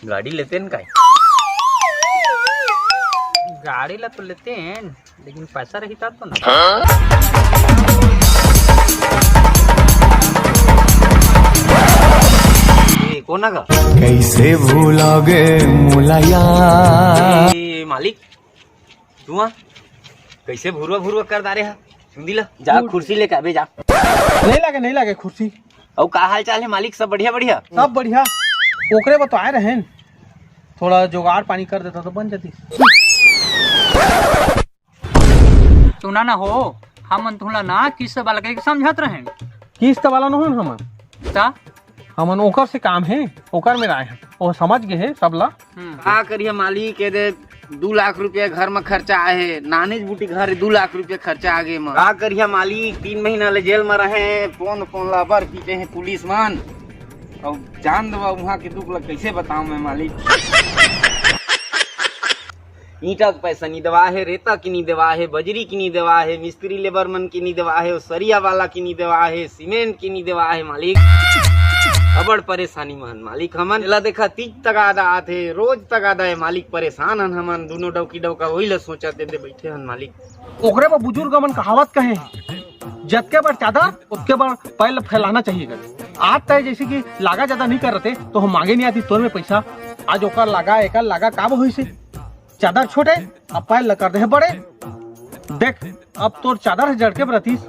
गाड़ी लेते हैं, गाड़ी ला तो लेते हैं, लेकिन पैसा रही तब तो ना। कोना का कैसे भूलोगे मुलाया मालिक तू कैसे भूरवा भूरवा कर दारे है? सुन ला जा कुर्सी लेके आबे जा। नहीं लगे कुर्सी। और का हाल चाल है मालिक? सब बढ़िया बढ़िया सब बढ़िया। ओकरे तो आए रहे, थोड़ा जुगाड़ पानी कर देता तो बन जाती। सुना ना हो, हम तुला ना किस्त वाला के समझत रहे। किस्त वाला न हो हम हमन ओकर से काम है, ओकर में आए हैं, वो समझ गए है सब ला। का करिए मालिक, दे 2 लाख रुपया घर में खर्चा है, नानीज बूटी घर 2 लाख रुपया खर्चा आगे में। का करिए मालिक, 3 महीना ले जेल में रहे, फोन ला बर पीटे हैं पुलिस मान। और जान दवा वहाँ के दुख लग कैसे बताऊं मैं मालिक। ईंटा का पैसा नहीं दवा है, रेता की नहीं दवा है, बजरी की नहीं दवा है, मिस्त्री लेबर मन की नहीं दवा है, सरिया वाला की नहीं दवा है, सीमेंट की नहीं दवा है मालिक। अबड़ परेशानी मन मालिक, हमन ला देखा 30 तगादा आते, रोज तगादा है मालिक। परेशान हन हमन, दोनों डौकी डौका वही ला सोचा दे बैठे हन मालिक। ओकरे पर बुजुर्ग मन कहावत कहे, जतके बार चादर उतके बार पैर फैलाना चाहिए। आज तय जैसे कि लागा ज्यादा नहीं कर रहे तो हम मांगे नहीं आती तोर में पैसा। आज ओकर लगा एकर लगा का हो से चादर छोटे अब पैर कर दे बड़े। देख अब तोर चादर जड़ के बरतीस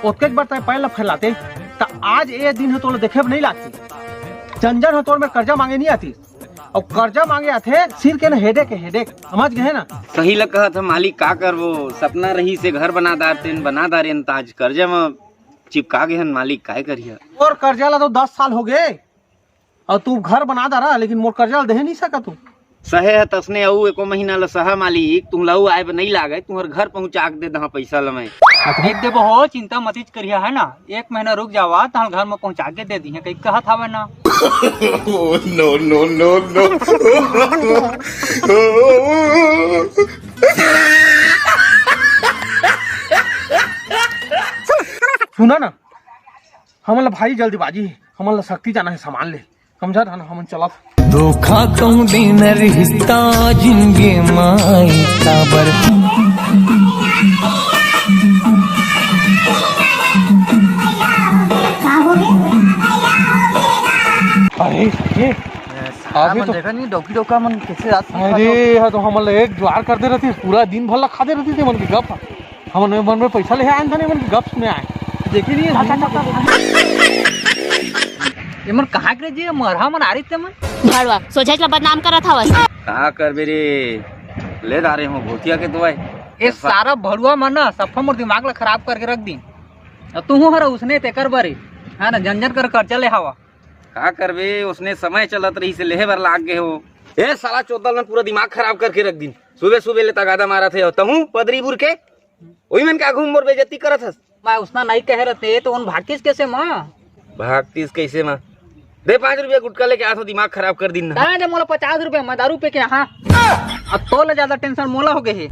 उतके बार तय पैर फैलाते तो आज ये दिन है तो देखे नहीं लागती। जंजर हो तोर में कर्जा मांगे नहीं आती, और कर्जा मांगे आते सिर के ना हेडेक समझ गए ना। सही लग कहा था मालिक, का कर वो सपना रही से घर बना दारे आज कर्जा में चिपका गए हन मालिक, काय करिए। और कर्जा ला तो 10 साल हो गए और तू घर बना दा रहा, लेकिन मोर कर्जा दे नहीं सका तू। सहे है तसने अऊ एको महीना ल सहा मालिक, तुम लऊ आए नहीं लागे, तुम्हारे घर पहुंचा के दे दहा पैसा लमे। देख दे हो, चिंता मत करिया है ना, 1 महीना रुक जावा तो घर में पहुंचा के दे दी है, कहीं कहत हवे ना। नो नो नो नो सुना ना, हमला भाई जल्दीबाजी है, हमला शक्ति जाना है सामान ले, समझा था ना। हमन चलत धोखा कौन दिन रिश्ता जिंगे माई काबर। अरे आगे तो देखा नहीं डोकी डोका मन कैसे रात। अरे तो हमन एक ज्वार कर दे रहती, पूरा दिन भर ला खा दे रहती थी मन की गप। हमन मन में पैसा ले आए थे, मन की गप सुने आए देखी नहीं। ये मन कहाँ के जी मरहा मन आ रही थे मन भड़वा सोचा ला बदनाम करत हवस। का कर बेरे ले जा रहे हो भूतिया के दवाई। ये सारा भड़ुआ मन ना सफा मोर दिमाग ला खराब करके रख दी। अब तू हर उसने ते कर बारे है ना, जंजन कर कर्जा ले हवा। का करबे, उसने समय चलत रही से लेहे बर लाग गए हो। ए साला चौदल ने पूरा दिमाग खराब करके रख दिन। सुबह सुबह ले तगादा मारा थे तहू पदरी बुर के वही मन का घूम मोर बेइज्जती करत हस। मैं उसना नहीं कह रहते तो उन भागतीस कैसे माँ भागतीस कैसे माँ? दे 5 रुपया गुटका लेके आ तो दिमाग खराब कर दिन ना। मोला 50 रुपया मैं दारू पे के। हाँ अब तो ले ज्यादा टेंशन मोला हो गए है।